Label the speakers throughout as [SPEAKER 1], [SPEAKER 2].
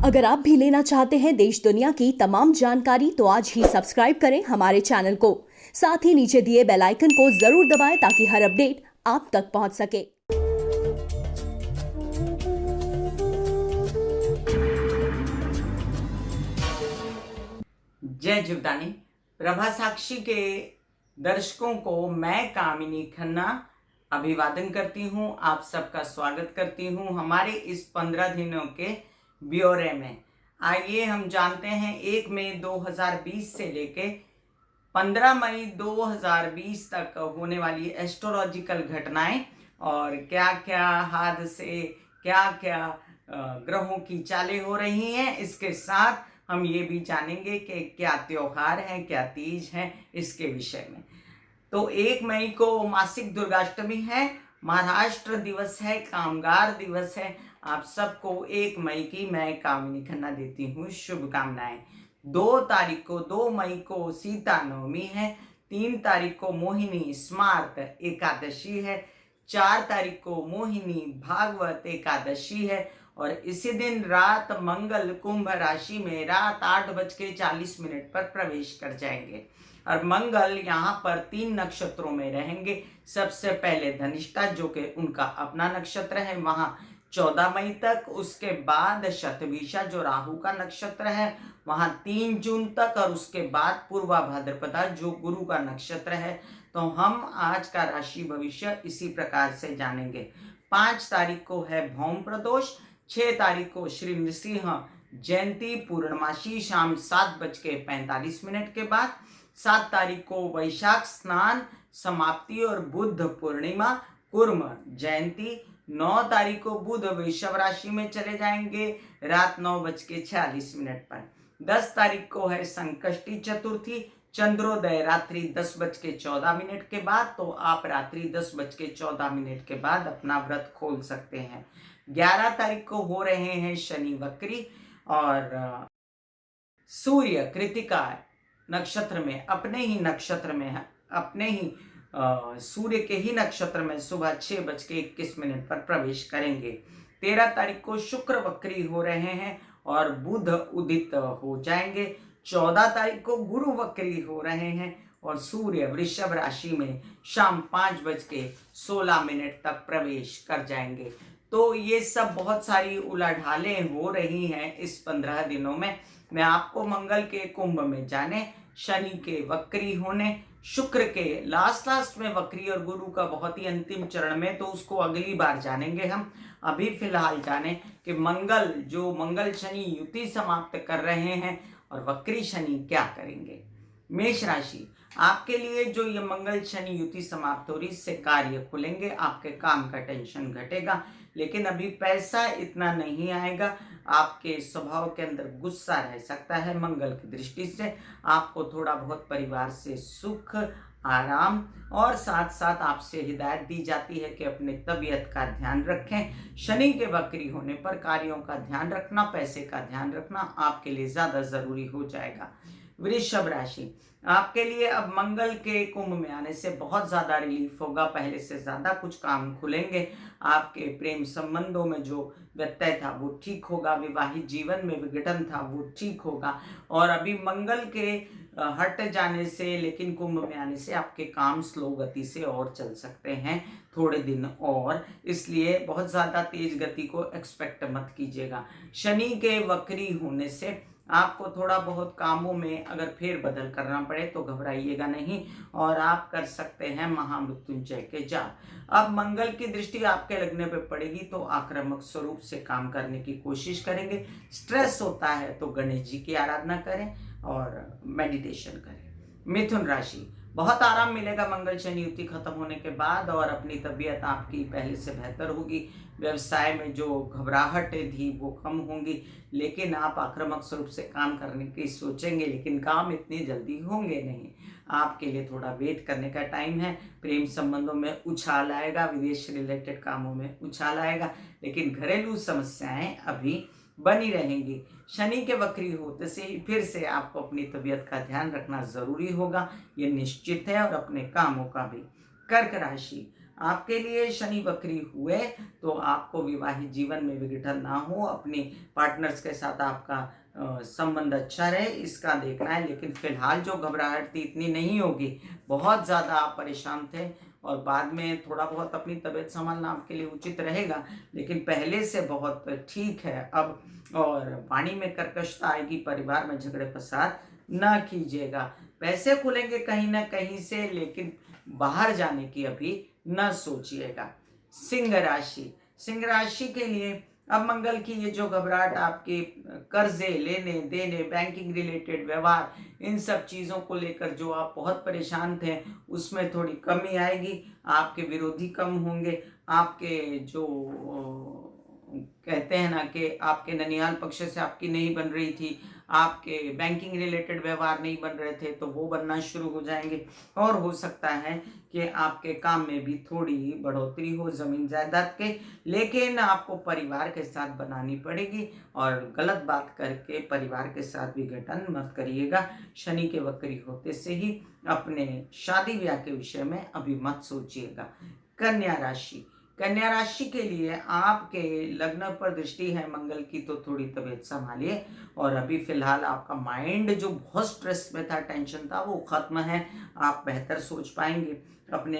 [SPEAKER 1] अगर आप भी लेना चाहते हैं देश दुनिया की तमाम जानकारी तो आज ही सब्सक्राइब करें हमारे चैनल को। साथ ही नीचे दिए बेल आइकन को जरूर दबाएं ताकि हर अपडेट आप तक पहुंच सके।
[SPEAKER 2] जय जीवदानी। प्रभा साक्षी के दर्शकों को मैं कामिनी खन्ना अभिवादन करती हूं। आप सबका स्वागत करती हूं हमारे इस 15 दिनों के ब्यौरे में। आइए हम जानते हैं 1 मई 2020 से लेके 15 मई 2020 तक होने वाली एस्ट्रोलॉजिकल घटनाएं और क्या क्या हादसे, क्या क्या ग्रहों की चालें हो रही हैं। इसके साथ हम ये भी जानेंगे कि क्या त्योहार हैं, क्या तीज हैं, इसके विषय में। तो 1 मई को मासिक दुर्गाष्टमी है, महाराष्ट्र दिवस है, कामगार दिवस है। आप सबको 1 मई की मैं कामिनी खन्ना देती हूँ शुभकामनाएं। 2 मई को सीता नवमी है, 3 तारीख को मोहिनी स्मार्त एकादशी है, 4 तारीख को मोहिनी भागवत एकादशी है और इसी दिन रात मंगल कुंभ राशि में रात 8:40 पर प्रवेश कर जाएंगे और मंगल यहाँ पर 3 नक्षत्रों में रहेंगे। सबसे पहले धनिष्ठा जो कि उनका अपना नक्षत्र है, वहाँ 14 मई तक। उसके बाद शतभिषा जो राहु का नक्षत्र है, वहाँ 3 जून तक और उसके बाद पूर्वा भाद्रपदा जो गुरु का नक्षत्र है। तो हम आज का राशि भविष्य इसी प्रकार से जानेंगे। 5 तारीख को है भौम प्रदोष, 6 तारीख को श्री नृसिंह जयंती पूर्णमासी शाम 7:45 के बाद, 7 तारीख को वैशाख स्नान समाप्ति और बुद्ध पूर्णिमा कुर्म जयंती, 9 तारीख को बुध वृषभ राशि में चले जाएंगे रात 9:46 पर। 10 तारीख को है संकष्टी चतुर्थी, चंद्रोदय रात्रि 10:14 के बाद। तो आप रात्रि 10:14 के बाद अपना व्रत खोल सकते हैं। 11 तारीख को हो रहे हैं शनि वक्री और सूर्य कृतिका नक्षत्र में अपने ही नक्षत्र में है, अपने ही सूर्य के ही नक्षत्र में सुबह 6:21 पर प्रवेश करेंगे। 13 तारीख को शुक्र वक्री हो रहे हैं और बुध उदित हो जाएंगे। 14 तारीख को गुरु वक्री हो रहे हैं और सूर्य वृषभ राशि में शाम 5:16 तक प्रवेश कर जाएंगे। तो ये सब बहुत सारी उलाढालें हो रही हैं इस 15 दिनों में। मैं आपको मंगल के कुंभ में जाने, शनि के वक्री होने, शुक्र के लास्ट में वक्री और गुरु का बहुत ही अंतिम चरण में, तो उसको अगली बार जानेंगे हम। अभी फिलहाल जाने कि मंगल जो मंगल शनि युति समाप्त कर रहे हैं और वक्री शनि क्या करेंगे। मेष राशि, आपके लिए जो ये मंगल शनि युति समाप्त हो रही, इससे कार्य खुलेंगे, आपके काम का टेंशन घटेगा, लेकिन अभी पैसा इतना नहीं आएगा। आपके स्वभाव के अंदर गुस्सा रह सकता है। मंगल की दृष्टि से आपको थोड़ा बहुत परिवार से सुख, आराम और साथ साथ आपसे हिदायत दी जाती है कि अपने तबीयत का ध्यान रखें। शनि के वक्री होने पर कार्यों का ध्यान रखना, पैसे का ध्यान रखना आपके लिए ज्यादा जरूरी हो जाएगा। वृषभ राशि, आपके लिए अब मंगल के कुंभ में आने से बहुत ज्यादा रिलीफ होगा, पहले से ज्यादा कुछ काम खुलेंगे। आपके प्रेम संबंधों में जो व्यत्यय था वो ठीक होगा, विवाहित जीवन में विघटन था वो ठीक होगा और अभी मंगल के हट जाने से, लेकिन कुंभ में आने से आपके काम स्लो गति से और चल सकते हैं थोड़े दिन और, इसलिए बहुत ज्यादा तेज गति को एक्सपेक्ट मत कीजिएगा। शनि के वक्री होने से आपको थोड़ा बहुत कामों में अगर फेर बदल करना पड़े तो घबराइएगा नहीं और आप कर सकते हैं महामृत्युंजय के जाप। अब मंगल की दृष्टि आपके लगने पे पड़ेगी तो आक्रामक स्वरूप से काम करने की कोशिश करेंगे। स्ट्रेस होता है तो गणेश जी की आराधना करें और मेडिटेशन करें। मिथुन राशि, बहुत आराम मिलेगा मंगल शनि युति खत्म होने के बाद और अपनी तबीयत आपकी पहले से बेहतर होगी। व्यवसाय में जो घबराहटें थी वो कम होंगी, लेकिन आप आक्रामक स्वरूप से काम करने की सोचेंगे, लेकिन काम इतनी जल्दी होंगे नहीं। आपके लिए थोड़ा वेट करने का टाइम है। प्रेम संबंधों में उछाल आएगा, विदेश रिलेटेड कामों में उछाल आएगा, लेकिन घरेलू समस्याएं अभी बनी रहेंगी। शनि के वक्री होते से ही फिर से आपको अपनी तबीयत का ध्यान रखना जरूरी होगा, ये निश्चित है, और अपने कामों का भी। कर्क राशि, आपके लिए शनि वक्री हुए तो आपको विवाहित जीवन में विघटन ना हो, अपनी पार्टनर्स के साथ आपका संबंध अच्छा रहे, इसका देखना है। लेकिन फिलहाल जो घबराहट थी इतनी नहीं होगी, बहुत ज़्यादा आप परेशान थे और बाद में थोड़ा बहुत अपनी तबीयत संभालना आपके लिए उचित रहेगा, लेकिन पहले से बहुत ठीक है अब। और वाणी में कर्कशता आएगी, परिवार में झगड़े फसाद ना कीजिएगा। पैसे खुलेंगे कहीं ना कहीं से, लेकिन बाहर जाने की अभी न सोचिएगा। सिंह राशि के लिए अब मंगल की ये जो घबराहट, आपके कर्जे लेने देने, बैंकिंग रिलेटेड व्यवहार, इन सब चीज़ों को लेकर जो आप बहुत परेशान थे उसमें थोड़ी कमी आएगी। आपके विरोधी कम होंगे। आपके जो कहते हैं ना कि आपके ननिहाल पक्ष से आपकी नहीं बन रही थी, आपके बैंकिंग रिलेटेड व्यवहार नहीं बन रहे थे, तो वो बनना शुरू हो जाएंगे। और हो सकता है कि आपके काम में भी थोड़ी बढ़ोतरी हो जमीन जायदाद के, लेकिन आपको परिवार के साथ बनानी पड़ेगी और गलत बात करके परिवार के साथ विघटन मत करिएगा। शनि के वक्री होते से ही अपने शादी ब्याह के विषय में अभी मत सोचिएगा। कन्या राशि के लिए आपके लग्न पर दृष्टि है मंगल की, तो थोड़ी तबीयत संभालिए। और अभी फिलहाल आपका माइंड जो बहुत स्ट्रेस में था, टेंशन था, वो खत्म है। आप बेहतर सोच पाएंगे अपने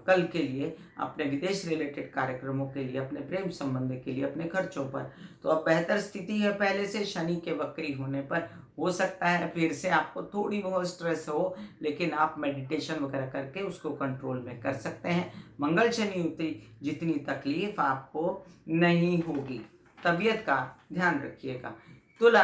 [SPEAKER 2] कल के लिए, अपने विदेश रिलेटेड कार्यक्रमों के लिए, अपने प्रेम संबंध के लिए, अपने खर्चों पर। तो अब बेहतर स्थिति है पहले से। शनि के वक्री होने पर हो सकता है फिर से आपको थोड़ी बहुत स्ट्रेस हो, लेकिन आप मेडिटेशन वगैरह करके उसको कंट्रोल में कर सकते हैं। मंगल शनि युति जितनी तकलीफ आपको नहीं होगी। तबीयत का ध्यान रखिएगा। तुला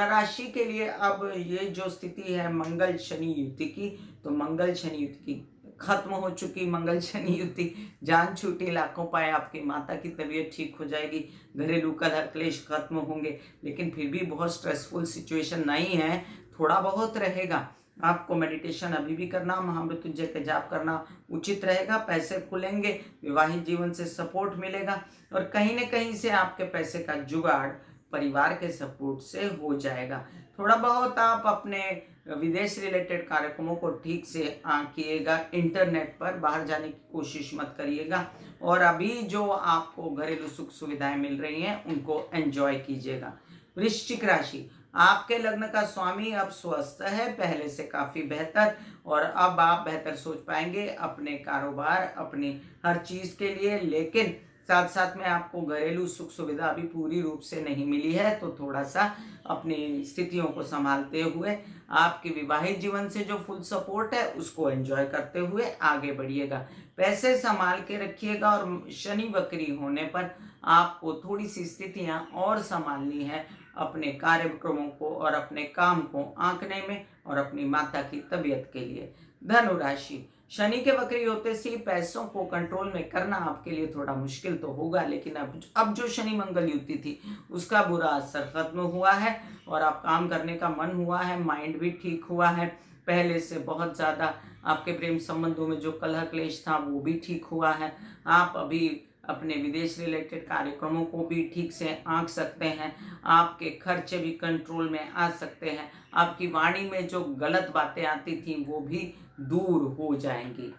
[SPEAKER 2] राशि के लिए अब ये जो स्थिति है मंगल शनि युति की, तो मंगल शनि युति की खत्म हो चुकी। मंगल शनि युति जान छूटी लाखों पाए, आपकी माता की तबीयत ठीक हो जाएगी, घरेलू कलह क्लेश खत्म होंगे। लेकिन फिर भी बहुत स्ट्रेसफुल सिचुएशन नहीं है, थोड़ा बहुत रहेगा। आपको मेडिटेशन अभी भी करना, महामृत्युंजय का जाप करना उचित रहेगा। पैसे खुलेंगे, विवाहित जीवन से सपोर्ट मिलेगा और कहीं न कहीं से आपके पैसे का जुगाड़ परिवार के सपोर्ट से हो जाएगा। थोड़ा बहुत आप अपने विदेश रिलेटेड कार्यक्रमों को ठीक से किएगा। इंटरनेट पर बाहर जाने की कोशिश मत करिएगा और अभी जो आपको घरेलू सुख सुविधाएं मिल रही हैं उनको एंजॉय कीजिएगा। वृश्चिक राशि, आपके लग्न का स्वामी अब स्वस्थ है, पहले से काफी बेहतर, और अब आप बेहतर सोच पाएंगे अपने कारोबार, अपनी हर चीज के लिए। लेकिन साथ साथ में आपको घरेलू सुख सुविधा अभी पूरी रूप से नहीं मिली है, तो थोड़ा सा अपनी स्थितियों को संभालते हुए आपके विवाहित जीवन से जो फुल सपोर्ट है उसको एंजॉय करते हुए आगे बढ़िएगा। पैसे संभाल के रखिएगा और शनि वक्री होने पर आपको थोड़ी सी स्थितियां और संभालनी है अपने कार्यक्रमों को और अपने काम को आंकने में और अपनी माता की तबीयत के लिए। धनु राशि, शनि के वक्री होते से पैसों को कंट्रोल में करना आपके लिए थोड़ा मुश्किल तो होगा, लेकिन अब जो शनि मंगल युति थी उसका बुरा असर खत्म हुआ है और आप काम करने का मन हुआ है, माइंड भी ठीक हुआ है। पहले से बहुत ज़्यादा आपके प्रेम संबंधों में जो कलह क्लेश था वो भी ठीक हुआ है। आप अभी अपने विदेश रिलेटेड कार्यक्रमों को भी ठीक से आंक सकते हैं। आपके खर्चे भी कंट्रोल में आ सकते हैं। आपकी वाणी में जो गलत बातें आती थी वो भी दूर हो जाएंगी।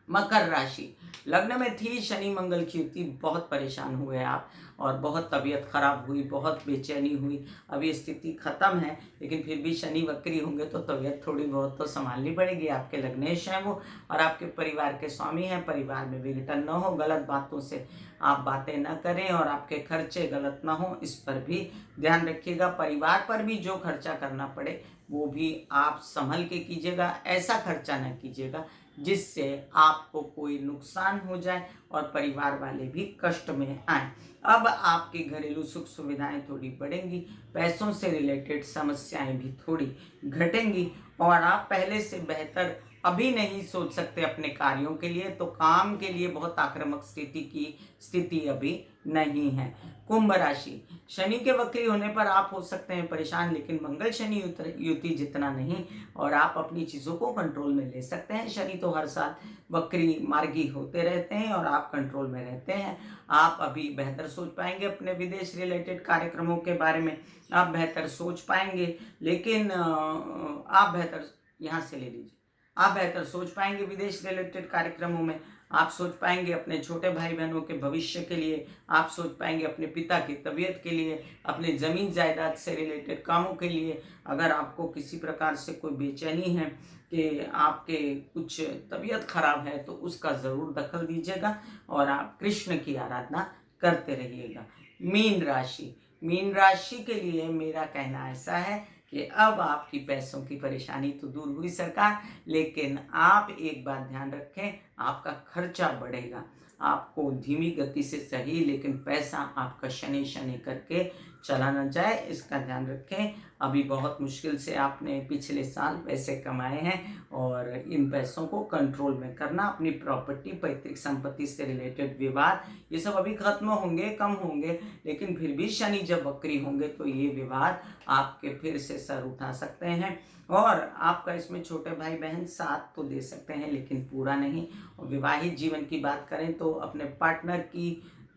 [SPEAKER 2] मकर राशि, लग्न में थी शनि मंगल की युति, बहुत परेशान हुए आप और बहुत तबीयत खराब हुई, बहुत बेचैनी हुई। अभी स्थिति खत्म है, लेकिन फिर भी शनि वक्री होंगे तो तबीयत थोड़ी बहुत तो संभालनी पड़ेगी। आपके लग्नेश हैं वो और आपके परिवार के स्वामी हैं। परिवार में विघटन न हो, गलत बातों से आप बातें न करें और आपके खर्चे गलत ना हो, इस पर भी ध्यान रखिएगा। परिवार पर भी जो खर्चा करना पड़े वो भी आप संभल के कीजिएगा। ऐसा खर्चा न कीजिएगा जिससे आपको कोई नुकसान हो जाए और परिवार वाले भी कष्ट में आए। अब आपकी घरेलू सुख सुविधाएं थोड़ी बढ़ेंगी, पैसों से रिलेटेड समस्याएं भी थोड़ी घटेंगी और आप पहले से बेहतर अभी नहीं सोच सकते अपने कार्यों के लिए, तो काम के लिए बहुत आक्रामक स्थिति अभी नहीं है। कुंभ राशि, शनि के वक्री होने पर आप हो सकते हैं परेशान, लेकिन मंगल शनि युति जितना नहीं और आप अपनी चीज़ों को कंट्रोल में ले सकते हैं। शनि तो हर साल वक्री मार्गी होते रहते हैं और आप कंट्रोल में रहते हैं। आप अभी बेहतर सोच पाएंगे अपने विदेश रिलेटेड कार्यक्रमों के बारे में, आप बेहतर सोच पाएंगे। लेकिन आप बेहतर यहाँ से ले लीजिए, आप बेहतर सोच पाएंगे विदेश रिलेटेड कार्यक्रमों में, आप सोच पाएंगे अपने छोटे भाई बहनों के भविष्य के लिए, आप सोच पाएंगे अपने पिता की तबीयत के लिए, अपने ज़मीन जायदाद से रिलेटेड कामों के लिए। अगर आपको किसी प्रकार से कोई बेचैनी है कि आपके कुछ तबीयत खराब है तो उसका ज़रूर दखल दीजिएगा और आप कृष्ण की आराधना करते रहिएगा। मीन राशि के लिए मेरा कहना ऐसा है कि अब आपकी पैसों की परेशानी तो दूर हुई सरकार, लेकिन आप एक बात ध्यान रखें, आपका खर्चा बढ़ेगा। आपको धीमी गति से सही, लेकिन पैसा आपका शनि शनि करके चला न जाए, इसका ध्यान रखें। अभी बहुत मुश्किल से आपने पिछले साल पैसे कमाए हैं और इन पैसों को कंट्रोल में करना, अपनी प्रॉपर्टी, पैतृक संपत्ति से रिलेटेड विवाद, ये सब अभी खत्म होंगे, कम होंगे, लेकिन फिर भी शनि जब वक्री होंगे तो ये विवाद आपके फिर से सर उठा सकते हैं। और आपका इसमें छोटे भाई बहन साथ तो दे सकते हैं लेकिन पूरा नहीं। और विवाहित जीवन की बात करें तो अपने पार्टनर की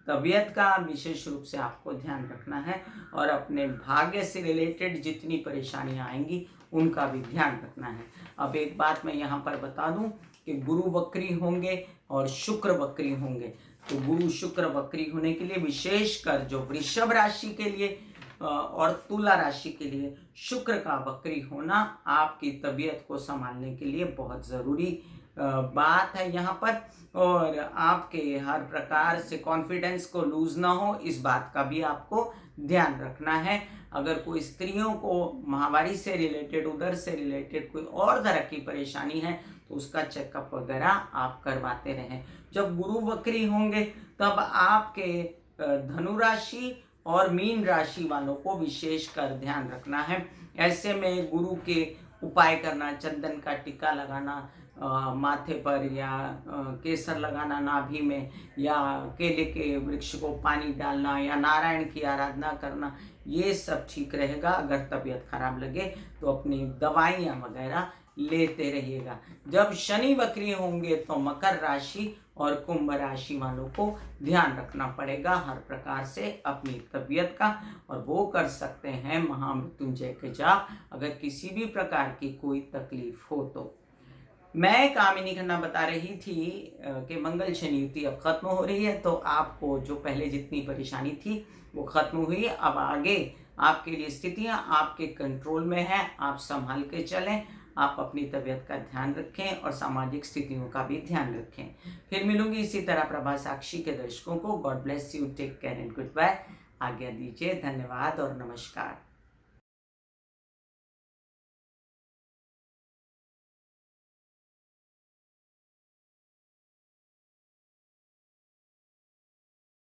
[SPEAKER 2] तबीयत का विशेष रूप से आपको ध्यान रखना है और अपने भाग्य से रिलेटेड जितनी परेशानियां आएंगी उनका भी ध्यान रखना है। अब एक बात मैं यहाँ पर बता दूं कि गुरु वक्री होंगे और शुक्र वक्री होंगे, तो गुरु शुक्र वक्री होने के लिए विशेषकर जो वृषभ राशि के लिए और तुला राशि के लिए शुक्र का वक्री होना आपकी तबीयत को संभालने के लिए बहुत ज़रूरी बात है यहाँ पर। और आपके हर प्रकार से कॉन्फिडेंस को लूज ना हो, इस बात का भी आपको ध्यान रखना है। अगर कोई स्त्रियों को माहवारी से रिलेटेड, उदर से रिलेटेड कोई और तरह की परेशानी है तो उसका चेकअप वगैरह आप करवाते रहें। जब गुरु वक्री होंगे तब आपके धनु राशि और मीन राशि वालों को विशेषकर ध्यान रखना है। ऐसे में गुरु के उपाय करना, चंदन का टीका लगाना माथे पर, या केसर लगाना नाभि में, या केले के वृक्ष को पानी डालना, या नारायण की आराधना करना, ये सब ठीक रहेगा। अगर तबीयत खराब लगे तो अपनी दवाइयाँ वगैरह लेते रहिएगा। जब शनि वक्री होंगे तो मकर राशि और कुंभ राशि वालों को ध्यान रखना पड़ेगा हर प्रकार से अपनी तबीयत का, और वो कर सकते हैं महामृत्युंजय के जाप अगर किसी भी प्रकार की कोई तकलीफ हो तो। मैं कामिनी खन्ना बता रही थी कि मंगल शनि युति अब खत्म हो रही है, तो आपको जो पहले जितनी परेशानी थी वो खत्म हुई। अब आगे आपके लिए स्थितियां आपके कंट्रोल में हैं, आप संभाल के चलें, आप अपनी तबीयत का ध्यान रखें और सामाजिक स्थितियों का भी ध्यान रखें। फिर मिलूंगी इसी तरह प्रभा साक्षी के दर्शकों को। God bless you, take care and goodbye. आज्ञा दीजिए, धन्यवाद और नमस्कार।